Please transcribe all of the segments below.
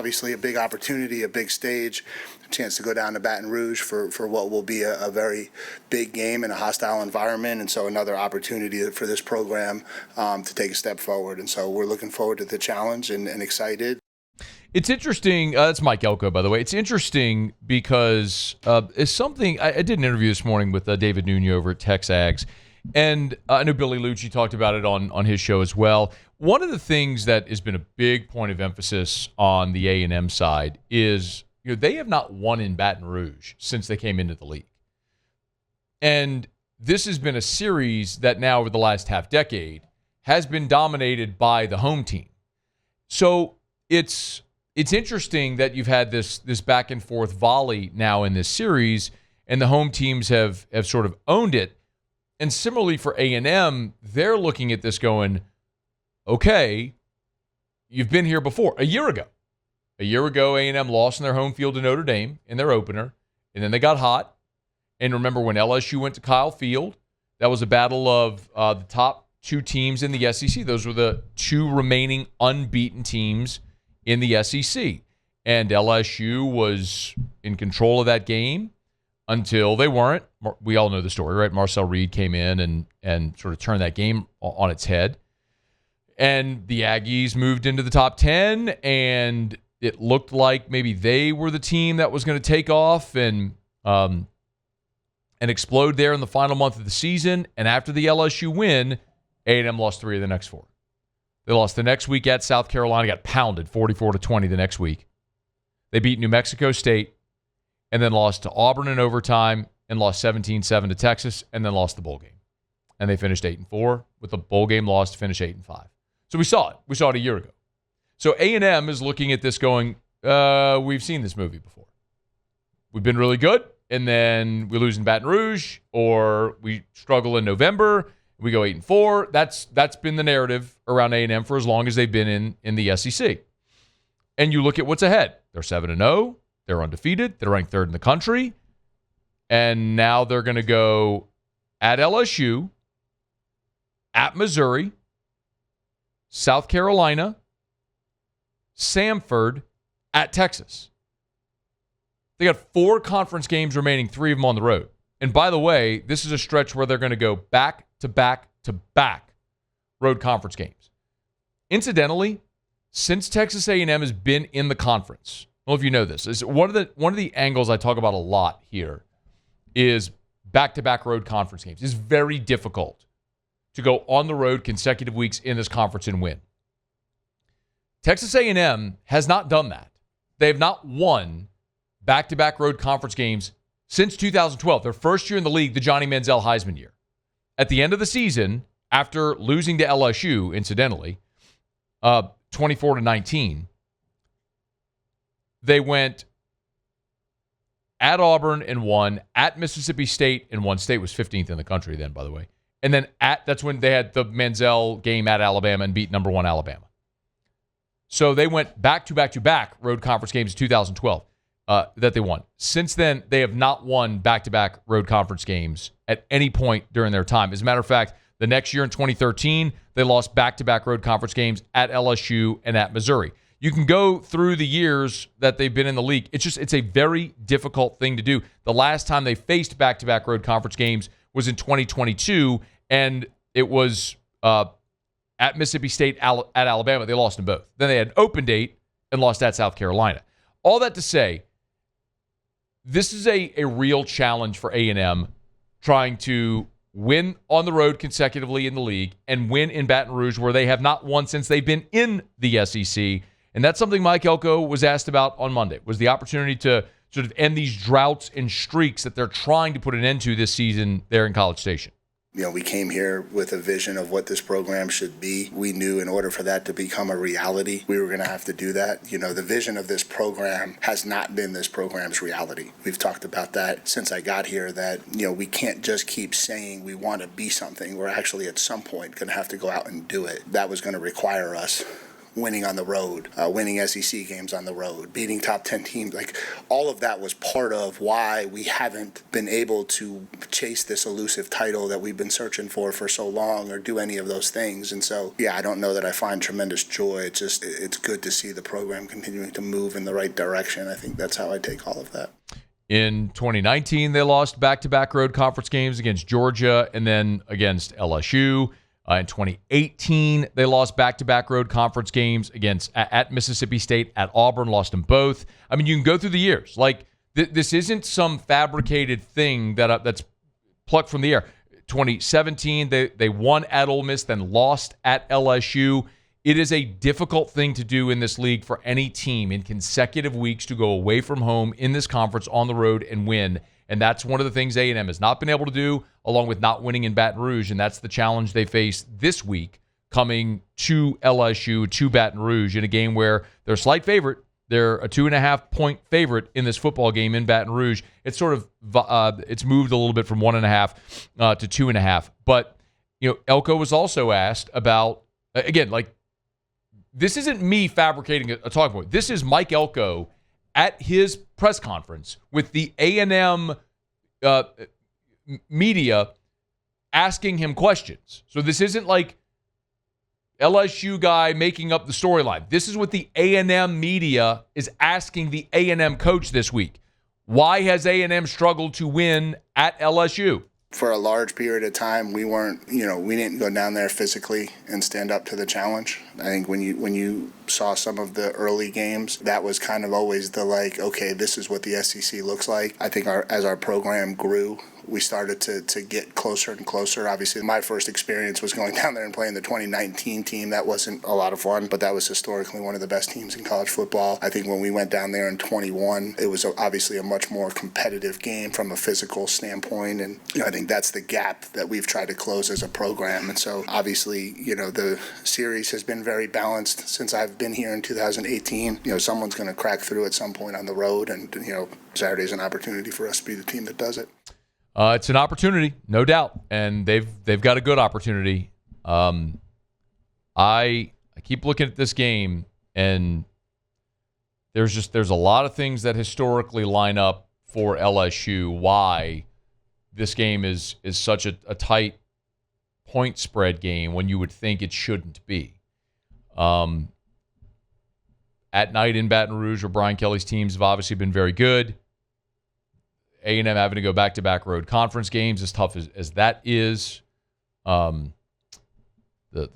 obviously a big opportunity, a big stage, a chance to go down to Baton Rouge for what will be a very big game in a hostile environment, and so another opportunity for this program to take a step forward. And so we're looking forward to the challenge and excited. It's interesting. That's Mike Elko, by the way. It's interesting because it's something I did an interview this morning with David Nuno over at Texags, and I know Billy Lucci talked about it on his show as well. One of the things that has been a big point of emphasis on the A&M side is, they have not won in Baton Rouge since they came into the league, and this has been a series that now over the last half decade has been dominated by the home team. So it's interesting that you've had this back and forth volley now in this series, and the home teams have sort of owned it. And similarly for A&M, they're looking at this going, okay, you've been here before. A year ago, A&M lost in their home field to Notre Dame in their opener, and then they got hot. And remember when LSU went to Kyle Field, that was a battle of the top two teams in the SEC. Those were the two remaining unbeaten teams in the SEC. And LSU was in control of that game until they weren't. We all know the story, right? Marcel Reed came in and sort of turned that game on its head. And the Aggies moved into the top 10, and it looked like maybe they were the team that was going to take off and explode there in the final month of the season. And after the LSU win, A&M lost 3 of the next 4. They lost the next week at South Carolina, got pounded 44-20 the next week. They beat New Mexico State and then lost to Auburn in overtime and lost 17-7 to Texas and then lost the bowl game. And they finished 8-4 with a bowl game loss to finish 8-5. So we saw it. We saw it a year ago. So A&M is looking at this going, we've seen this movie before. We've been really good, and then we lose in Baton Rouge, or we struggle in November. We go 8-4. That's been the narrative around A&M for as long as they've been in the SEC. And you look at what's ahead. They're 7-0. They're undefeated. They're ranked 3rd in the country. And now they're going to go at LSU, at Missouri, South Carolina, Samford, at Texas. They got 4 conference games remaining, 3 of them on the road. And by the way, this is a stretch where they're going to go back-to-back-to-back road conference games. Incidentally, since Texas A&M has been in the conference, I don't know if you know this, is one of the angles I talk about a lot here is back-to-back road conference games. It's very difficult to go on the road consecutive weeks in this conference and win. Texas A&M has not done that. They have not won back-to-back road conference games since 2012, their first year in the league, the Johnny Manziel Heisman year. At the end of the season, after losing to LSU, incidentally, 24-19, they went at Auburn and won, at Mississippi State and won. State was 15th in the country then, by the way. And then that's when they had the Manziel game at Alabama and beat number 1 Alabama. So they went back-to-back-to-back road conference games in 2012. That they won. Since then, they have not won back-to-back road conference games at any point during their time. As a matter of fact, the next year in 2013, they lost back-to-back road conference games at LSU and at Missouri. You can go through the years that they've been in the league. It's a very difficult thing to do. The last time they faced back-to-back road conference games was in 2022, and it was at Mississippi State, at Alabama. They lost them both. Then they had an open date and lost at South Carolina. All that to say, this is a real challenge for A&M trying to win on the road consecutively in the league and win in Baton Rouge, where they have not won since they've been in the SEC. And that's something Mike Elko was asked about on Monday, was the opportunity to sort of end these droughts and streaks that they're trying to put an end to this season there in College Station. We came here with a vision of what this program should be. We knew in order for that to become a reality, we were going to have to do that. The vision of this program has not been this program's reality. We've talked about that since I got here, that, we can't just keep saying we want to be something. We're actually at some point going to have to go out and do it. That was going to require us winning on the road, winning SEC games on the road, beating top 10 teams. Like, all of that was part of why we haven't been able to chase this elusive title that we've been searching for so long, or do any of those things. And so, yeah, I don't know that I find tremendous joy. It's good to see the program continuing to move in the right direction. I think that's how I take all of that. In 2019, they lost back-to-back road conference games against Georgia and then against LSU. In 2018, they lost back-to-back road conference games against at Mississippi State, at Auburn, lost them both. I mean, you can go through the years. Like, this isn't some fabricated thing that's plucked from the air. 2017, they won at Ole Miss, then lost at LSU. It is a difficult thing to do in this league for any team in consecutive weeks to go away from home in this conference on the road and win. And that's one of the things A&M has not been able to do, along with not winning in Baton Rouge. And that's the challenge they face this week, coming to LSU, to Baton Rouge, in a game where they're a slight favorite. They're a 2.5-point favorite in this football game in Baton Rouge. It's sort of it's moved a little bit from 1.5 to 2.5. But Elko was also asked about, again, like, this isn't me fabricating a talking point. This is Mike Elko at his press conference with the A&M media asking him questions. So this isn't like LSU guy making up the storyline. This is what the A&M media is asking the A&M coach this week. Why has A&M struggled to win at LSU? For a large period of time, we didn't go down there physically and stand up to the challenge. I think when you saw some of the early games, that was kind of always the, like, okay, this is what the SEC looks like. I think as our program grew, we started to get closer and closer. Obviously, my first experience was going down there and playing the 2019 team. That wasn't a lot of fun, but that was historically one of the best teams in college football. I think when we went down there in 21, it was obviously a much more competitive game from a physical standpoint, and I think that's the gap that we've tried to close as a program. And so obviously, the series has been very balanced since I've been here in 2018. Someone's going to crack through at some point on the road, and Saturday's an opportunity for us to be the team that does it. It's an opportunity, no doubt, and they've got a good opportunity. I keep looking at this game, and there's a lot of things that historically line up for LSU. Why this game is such a tight point spread game when you would think it shouldn't be. At night in Baton Rouge, where Brian Kelly's teams have obviously been very good. A&M having to go back-to-back road conference games, as tough as that is. The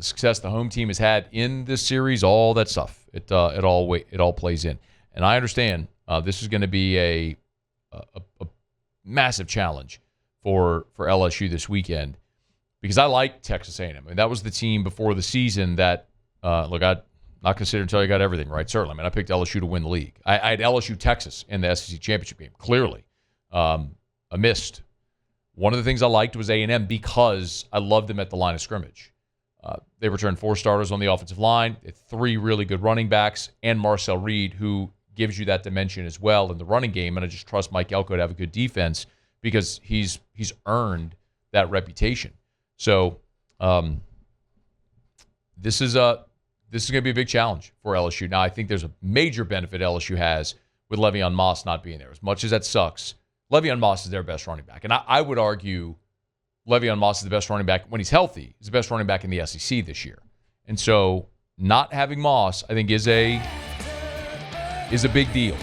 success the home team has had in this series, all that stuff, it all plays in. And I understand this is going to be a massive challenge for LSU this weekend, because I like Texas A&M. I mean, that was the team before the season that I'm not considered until I got everything right. Certainly, I mean, I picked LSU to win the league. I had LSU Texas in the SEC championship game. Clearly. I missed. One of the things I liked was A&M because I loved them at the line of scrimmage. They returned 4 starters on the offensive line, 3 really good running backs, and Marcel Reed, who gives you that dimension as well in the running game. And I just trust Mike Elko to have a good defense because he's earned that reputation. So this is going to be a big challenge for LSU. Now, I think there's a major benefit LSU has with Le'Veon Moss not being there. As much as that sucks, Le'Veon Moss is their best running back. And I would argue Le'Veon Moss is the best running back when he's healthy. He's the best running back in the SEC this year. And so not having Moss, I think, is a big deal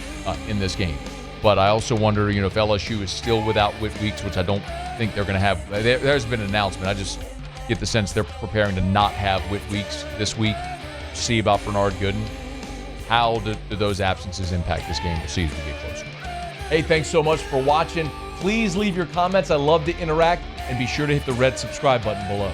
in this game. But I also wonder, if LSU is still without Whit Weeks, which I don't think they're going to have. There's been an announcement. I just get the sense they're preparing to not have Whit Weeks this week. See about Bernard Gooden. How do those absences impact this game? We'll see as we get closer. Hey, thanks so much for watching. Please leave your comments. I love to interact. And be sure to hit the red subscribe button below.